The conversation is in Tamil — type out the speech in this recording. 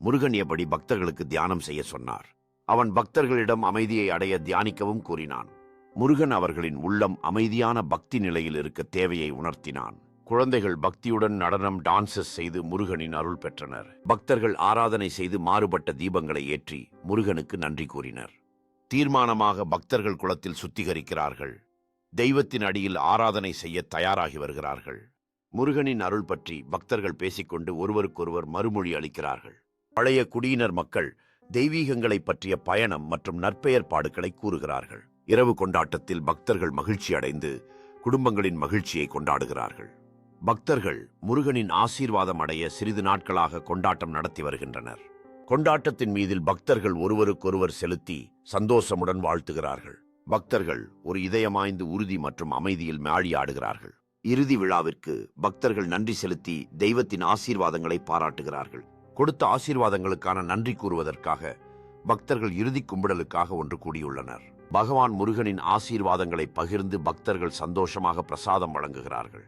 முருகன் எப்படி பக்தர்களுக்கு தியானம் செய்ய சொன்னார். அவன் பக்தர்களிடம் அமைதியை அடைய தியானிக்கவும் கூறினான். முருகன் அவர்களின் உள்ளம் அமைதியான பக்தி நிலையில் இருக்க தேவையை உணர்த்தினான். குழந்தைகள் பக்தியுடன் நடனம் டான்சஸ் செய்து முருகனின் அருள் பெற்றனர். பக்தர்கள் ஆராதனை செய்து மாறுபட்ட தீபங்களை ஏற்றி முருகனுக்கு நன்றி கூறினர். தீர்மானமாக பக்தர்கள் குளத்தில் சுத்திகரிக்கிறார்கள். தெய்வத்தின் அடியில் ஆராதனை செய்ய தயாராகி வருகிறார்கள். முருகனின் அருள் பற்றி பக்தர்கள் பேசிக்கொண்டு ஒருவருக்கொருவர் மறுமொழி அளிக்கிறார்கள். பழைய குடியினர் மக்கள் தெய்வீகங்களை பற்றிய பயணம் மற்றும் நற்பெயர் பாடுகளை கூறுகிறார்கள். இரவு கொண்டாட்டத்தில் பக்தர்கள் மகிழ்ச்சி அடைந்து குடும்பங்களின் மகிழ்ச்சியை கொண்டாடுகிறார்கள். பக்தர்கள் முருகனின் ஆசீர்வாதம் அடைய சிறிது நாட்களாக கொண்டாட்டம் நடத்தி வருகின்றனர். கொண்டாட்டத்தின் மீதில் பக்தர்கள் ஒருவருக்கொருவர் செலுத்தி சந்தோஷமுடன் வாழ்த்துகிறார்கள். பக்தர்கள் ஒரு இதயமாய்ந்து உறுதி மற்றும் அமைதியில் மேழியாடுகிறார்கள். இறுதி விழாவிற்கு பக்தர்கள் நன்றி செலுத்தி தெய்வத்தின் ஆசீர்வாதங்களை பாராட்டுகிறார்கள். கொடுத்த ஆசீர்வாதங்களுக்கான நன்றி கூறுவதற்காக பக்தர்கள் இறுதி கும்பிடலுக்காக ஒன்று கூடியுள்ளனர். பகவான் முருகனின் ஆசீர்வாதங்களை பகிர்ந்து பக்தர்கள் சந்தோஷமாக பிரசாதம் வழங்குகிறார்கள்.